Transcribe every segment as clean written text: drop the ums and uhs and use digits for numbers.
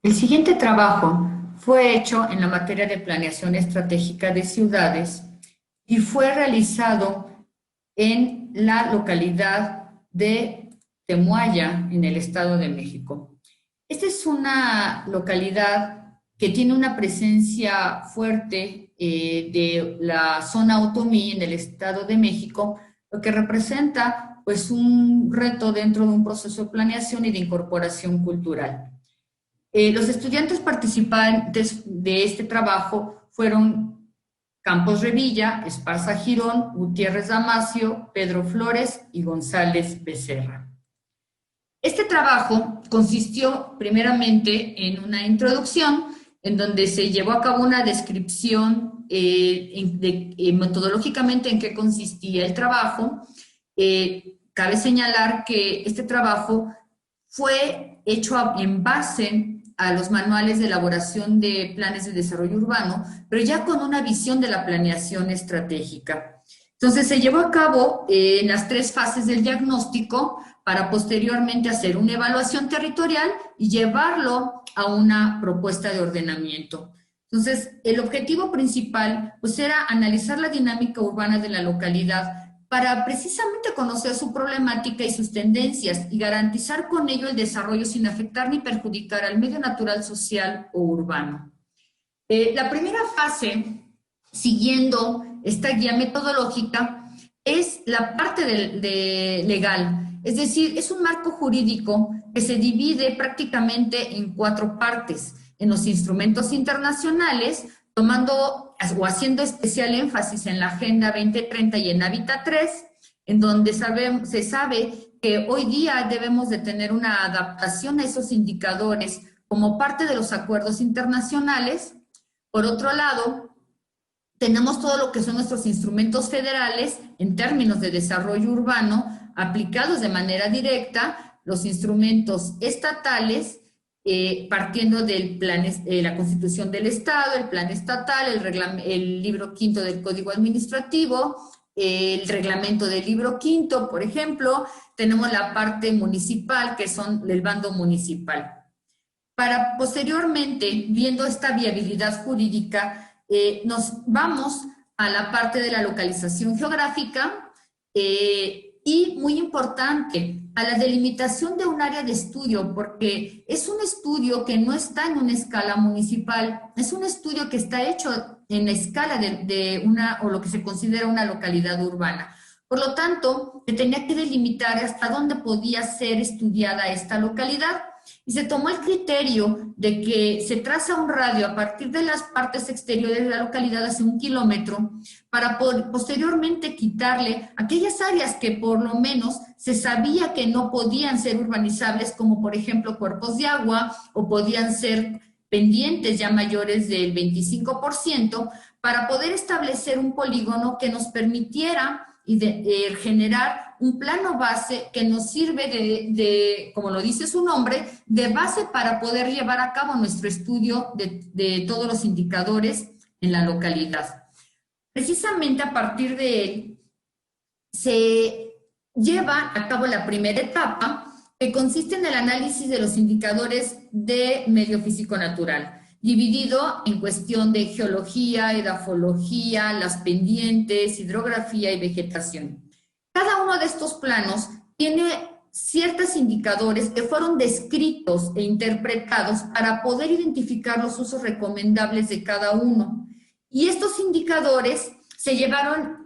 El siguiente trabajo fue hecho en la materia de planeación estratégica de ciudades y fue realizado en la localidad de Temuaya, en el Estado de México. Esta es una localidad que tiene una presencia fuerte de la zona otomí en el Estado de México, lo que representa pues un reto dentro de un proceso de planeación y de incorporación cultural. Los estudiantes participantes de este trabajo fueron Campos Revilla, Esparza Girón, Gutiérrez Damasio, Pedro Flores y González Becerra. Este trabajo consistió primeramente en una introducción en donde se llevó a cabo una descripción metodológicamente en qué consistía el trabajo. Cabe señalar que este trabajo fue hecho en base a los manuales de elaboración de planes de desarrollo urbano, pero ya con una visión de la planeación estratégica. Entonces se llevó a cabo en las tres fases del diagnóstico para posteriormente hacer una evaluación territorial y llevarlo a una propuesta de ordenamiento. Entonces, el objetivo principal pues era analizar la dinámica urbana de la localidad para precisamente conocer su problemática y sus tendencias y garantizar con ello el desarrollo sin afectar ni perjudicar al medio natural, social o urbano. La primera fase, siguiendo esta guía metodológica, es la parte legal, es decir, es un marco jurídico que se divide prácticamente en cuatro partes, en los instrumentos internacionales, tomando o haciendo especial énfasis en la Agenda 2030 y en Hábitat 3, en donde se sabe que hoy día debemos de tener una adaptación a esos indicadores como parte de los acuerdos internacionales. Por otro lado, tenemos todo lo que son nuestros instrumentos federales en términos de desarrollo urbano aplicados de manera directa, los instrumentos estatales, partiendo del plan, la Constitución del Estado, el plan estatal, el libro quinto del Código Administrativo, el reglamento del libro quinto, por ejemplo, tenemos la parte municipal, que son el bando municipal. Para posteriormente, viendo esta viabilidad jurídica, nos vamos a la parte de la localización geográfica y, muy importante, a la delimitación de un área de estudio, porque es un estudio que no está en una escala municipal, es un estudio que está hecho en la escala de una, o lo que se considera una localidad urbana. Por lo tanto, se tenía que delimitar hasta dónde podía ser estudiada esta localidad. Y se tomó el criterio de que se traza un radio a partir de las partes exteriores de la localidad hacia 1 kilómetro para posteriormente quitarle aquellas áreas que por lo menos se sabía que no podían ser urbanizables, como por ejemplo cuerpos de agua o podían ser pendientes ya mayores del 25%, para poder establecer un polígono que nos permitiera generar un plano base que nos sirve como lo dice su nombre, de base para poder llevar a cabo nuestro estudio de todos los indicadores en la localidad. Precisamente a partir de él se lleva a cabo la primera etapa, que consiste en el análisis de los indicadores de medio físico natural, dividido en cuestión de geología, edafología, las pendientes, hidrografía y vegetación. Cada uno de estos planos tiene ciertos indicadores que fueron descritos e interpretados para poder identificar los usos recomendables de cada uno. Y estos indicadores se llevaron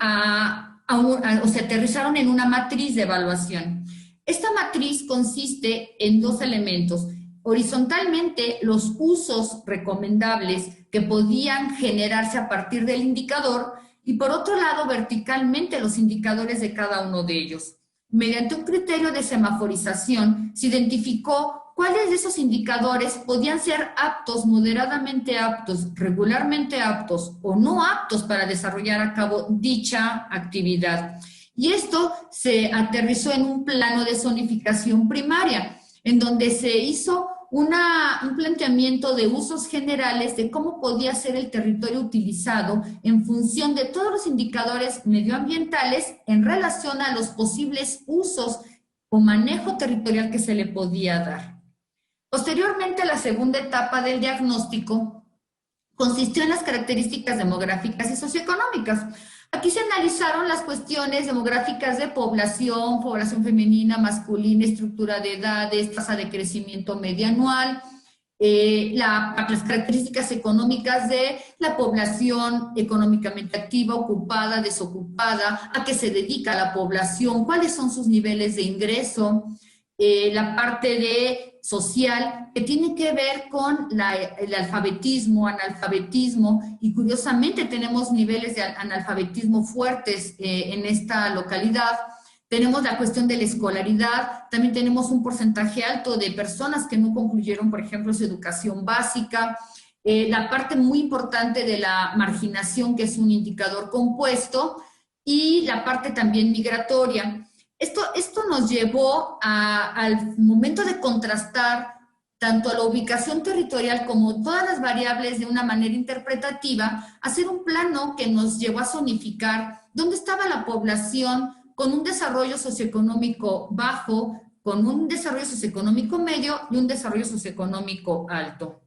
o se aterrizaron en una matriz de evaluación. Esta matriz consiste en dos elementos. Horizontalmente, los usos recomendables que podían generarse a partir del indicador, y por otro lado, verticalmente, los indicadores de cada uno de ellos. Mediante un criterio de semaforización, se identificó cuáles de esos indicadores podían ser aptos, moderadamente aptos, regularmente aptos o no aptos para desarrollar a cabo dicha actividad. Y esto se aterrizó en un plano de zonificación primaria, en donde se hizo un planteamiento de usos generales de cómo podía ser el territorio utilizado en función de todos los indicadores medioambientales en relación a los posibles usos o manejo territorial que se le podía dar. Posteriormente, la segunda etapa del diagnóstico consistió en las características demográficas y socioeconómicas. Aquí se analizaron las cuestiones demográficas de población, población femenina, masculina, estructura de edades, tasa de crecimiento media anual, las características económicas de la población económicamente activa, ocupada, desocupada, a qué se dedica la población, cuáles son sus niveles de ingreso, la parte de social que tiene que ver con el alfabetismo, analfabetismo, y curiosamente tenemos niveles de analfabetismo fuertes en esta localidad. Tenemos la cuestión de la escolaridad, también tenemos un porcentaje alto de personas que no concluyeron, por ejemplo, su educación básica, la parte muy importante de la marginación, que es un indicador compuesto, y la parte también migratoria. Esto nos llevó al momento de contrastar tanto la ubicación territorial como todas las variables de una manera interpretativa, hacer un plano que nos llevó a zonificar dónde estaba la población con un desarrollo socioeconómico bajo, con un desarrollo socioeconómico medio y un desarrollo socioeconómico alto.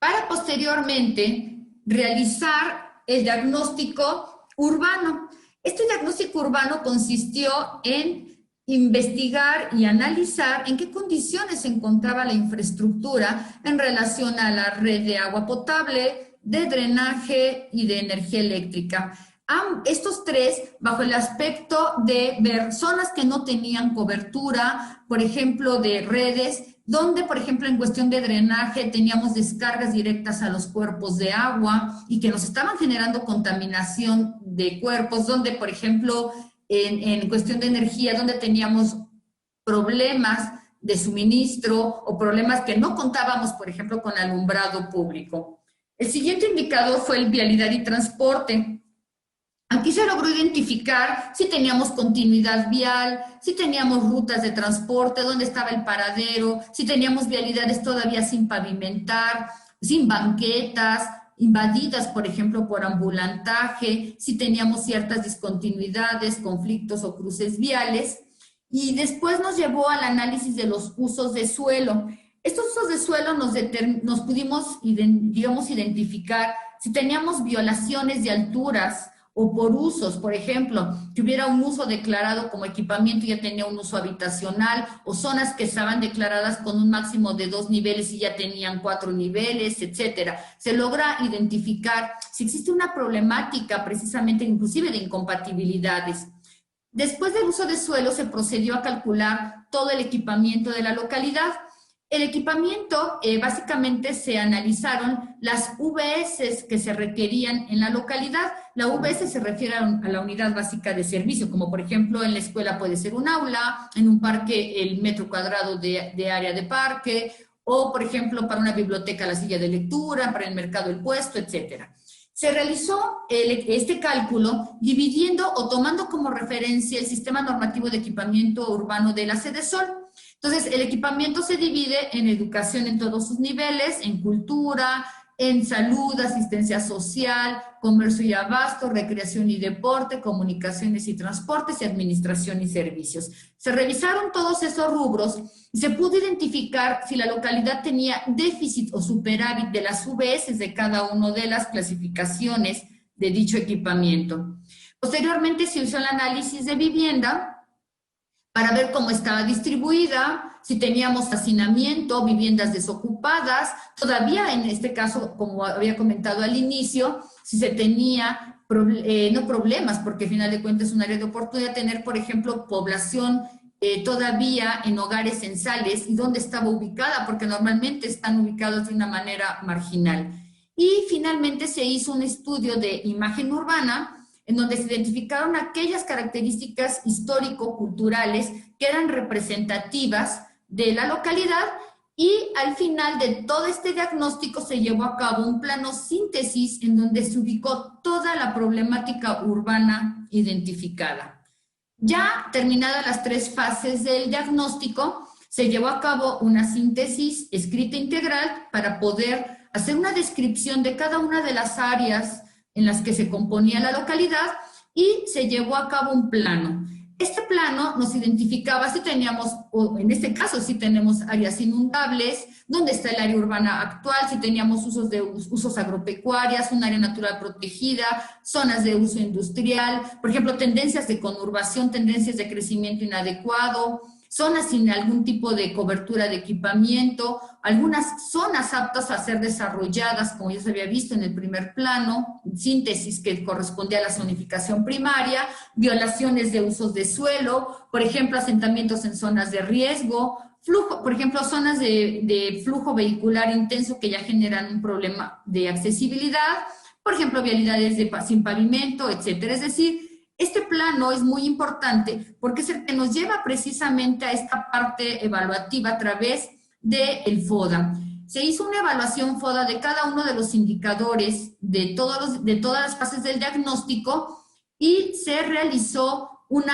Para posteriormente realizar el diagnóstico urbano. Este diagnóstico urbano consistió en investigar y analizar en qué condiciones se encontraba la infraestructura en relación a la red de agua potable, de drenaje y de energía eléctrica. Estos tres, bajo el aspecto de ver zonas que no tenían cobertura, por ejemplo, de redes, donde, por ejemplo, en cuestión de drenaje teníamos descargas directas a los cuerpos de agua y que nos estaban generando contaminación de cuerpos, donde, por ejemplo, en cuestión de energía, donde teníamos problemas de suministro o problemas que no contábamos, por ejemplo, con alumbrado público. El siguiente indicador fue el vialidad y transporte. Aquí se logró identificar si teníamos continuidad vial, si teníamos rutas de transporte, dónde estaba el paradero, si teníamos vialidades todavía sin pavimentar, sin banquetas, invadidas, por ejemplo, por ambulantaje, si teníamos ciertas discontinuidades, conflictos o cruces viales. Y después nos llevó al análisis de los usos de suelo. Estos usos de suelo nos pudimos, digamos, identificar si teníamos violaciones de alturas, o por usos, por ejemplo, que hubiera un uso declarado como equipamiento y ya tenía un uso habitacional, o zonas que estaban declaradas con un máximo de 2 niveles y ya tenían 4 niveles, etcétera. Se logra identificar si existe una problemática precisamente inclusive de incompatibilidades. Después del uso de suelo se procedió a calcular todo el equipamiento de la localidad. El equipamiento, básicamente se analizaron las VS que se requerían en la localidad. La VS se refiere a la unidad básica de servicio, como por ejemplo en la escuela puede ser un aula, en un parque el metro cuadrado de área de parque, o por ejemplo para una biblioteca la silla de lectura, para el mercado el puesto, etcétera. Se realizó este cálculo dividiendo o tomando como referencia el sistema normativo de equipamiento urbano de la Sedesol. Entonces, el equipamiento se divide en educación en todos sus niveles, en cultura, en salud, asistencia social, comercio y abasto, recreación y deporte, comunicaciones y transportes y administración y servicios. Se revisaron todos esos rubros y se pudo identificar si la localidad tenía déficit o superávit de las VS de cada una de las clasificaciones de dicho equipamiento. Posteriormente se usó el análisis de vivienda para ver cómo estaba distribuida, si teníamos hacinamiento, viviendas desocupadas, todavía en este caso, como había comentado al inicio, si se tenía, no problemas, porque al final de cuentas es un área de oportunidad, tener, por ejemplo, población todavía en hogares censales y dónde estaba ubicada, porque normalmente están ubicados de una manera marginal. Y finalmente se hizo un estudio de imagen urbana, en donde se identificaron aquellas características histórico-culturales que eran representativas de la localidad y al final de todo este diagnóstico se llevó a cabo un plano síntesis en donde se ubicó toda la problemática urbana identificada. Ya terminadas las 3 fases del diagnóstico, se llevó a cabo una síntesis escrita integral para poder hacer una descripción de cada una de las áreas en las que se componía la localidad y se llevó a cabo un plano. este plano nos identificaba si teníamos, o en este caso si tenemos áreas inundables, dónde está el área urbana actual, si teníamos usos agropecuarias, un área natural protegida, zonas de uso industrial, por ejemplo, tendencias de conurbación, tendencias de crecimiento inadecuado, zonas sin algún tipo de cobertura de equipamiento, algunas zonas aptas a ser desarrolladas, como ya se había visto en el primer plano, síntesis que correspondía a la zonificación primaria, violaciones de usos de suelo, por ejemplo, asentamientos en zonas de riesgo, flujo, por ejemplo, zonas de flujo vehicular intenso que ya generan un problema de accesibilidad, por ejemplo, vialidades sin pavimento, etcétera. Es decir, este plano es muy importante porque es el que nos lleva precisamente a esta parte evaluativa a través del FODA. Se hizo una evaluación FODA de cada uno de los indicadores de todas las fases del diagnóstico y se realizó un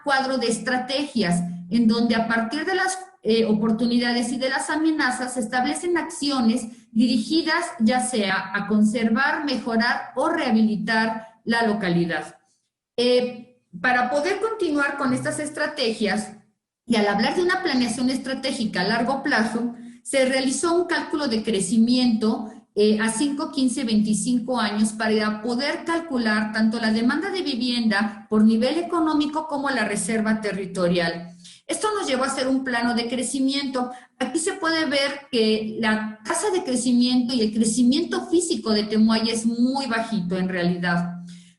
cuadro de estrategias en donde a partir de las oportunidades y de las amenazas se establecen acciones dirigidas ya sea a conservar, mejorar o rehabilitar la localidad. Para poder continuar con estas estrategias, y al hablar de una planeación estratégica a largo plazo, se realizó un cálculo de crecimiento a 5, 15, 25 años para poder calcular tanto la demanda de vivienda por nivel económico como la reserva territorial. Esto nos llevó a hacer un plano de crecimiento. Aquí se puede ver que la tasa de crecimiento y el crecimiento físico de Temuaya es muy bajito en realidad.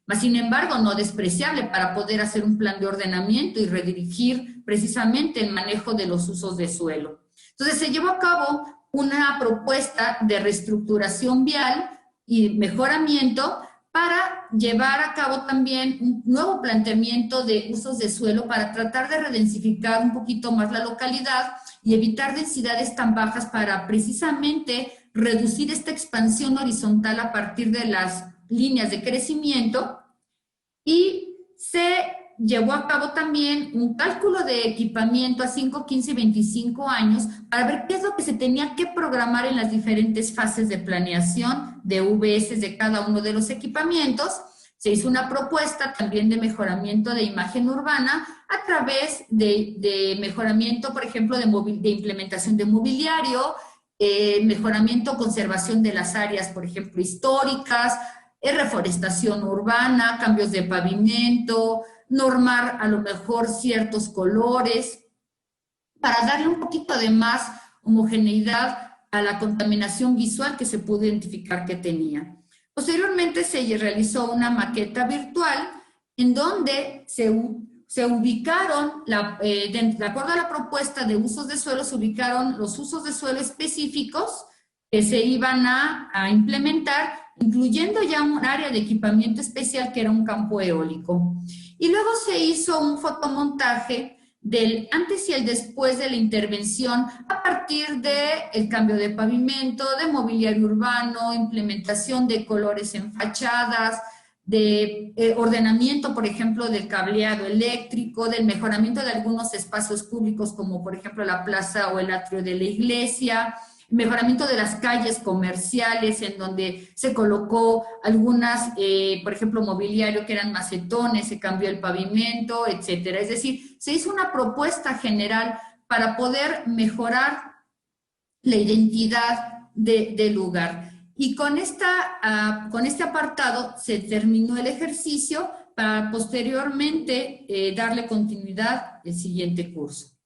Mas, sin embargo, no despreciable para poder hacer un plan de ordenamiento y redirigir precisamente el manejo de los usos de suelo. Entonces, se llevó a cabo una propuesta de reestructuración vial y mejoramiento para llevar a cabo también un nuevo planteamiento de usos de suelo para tratar de redensificar un poquito más la localidad y evitar densidades tan bajas para precisamente reducir esta expansión horizontal a partir de las líneas de crecimiento, y se llevó a cabo también un cálculo de equipamiento a 5, 15 y 25 años para ver qué es lo que se tenía que programar en las diferentes fases de planeación de VS de cada uno de los equipamientos. Se hizo una propuesta también de mejoramiento de imagen urbana a través de mejoramiento, por ejemplo, de implementación de mobiliario, mejoramiento, conservación de las áreas, por ejemplo, históricas, reforestación urbana, cambios de pavimento, normar a lo mejor ciertos colores, para darle un poquito de más homogeneidad a la contaminación visual que se pudo identificar que tenía. Posteriormente se realizó una maqueta virtual en donde se ubicaron, de acuerdo a la propuesta de usos de suelo, se ubicaron los usos de suelo específicos que se iban a implementar, incluyendo ya un área de equipamiento especial que era un campo eólico. Y luego se hizo un fotomontaje del antes y el después de la intervención a partir del cambio de pavimento, de mobiliario urbano, implementación de colores en fachadas, de ordenamiento, por ejemplo, del cableado eléctrico, del mejoramiento de algunos espacios públicos como por ejemplo la plaza o el atrio de la iglesia, mejoramiento de las calles comerciales en donde se colocó algunas, por ejemplo, mobiliario que eran macetones, se cambió el pavimento, etcétera. Es decir, se hizo una propuesta general para poder mejorar la identidad del lugar. Y con este apartado se terminó el ejercicio para posteriormente darle continuidad al siguiente curso.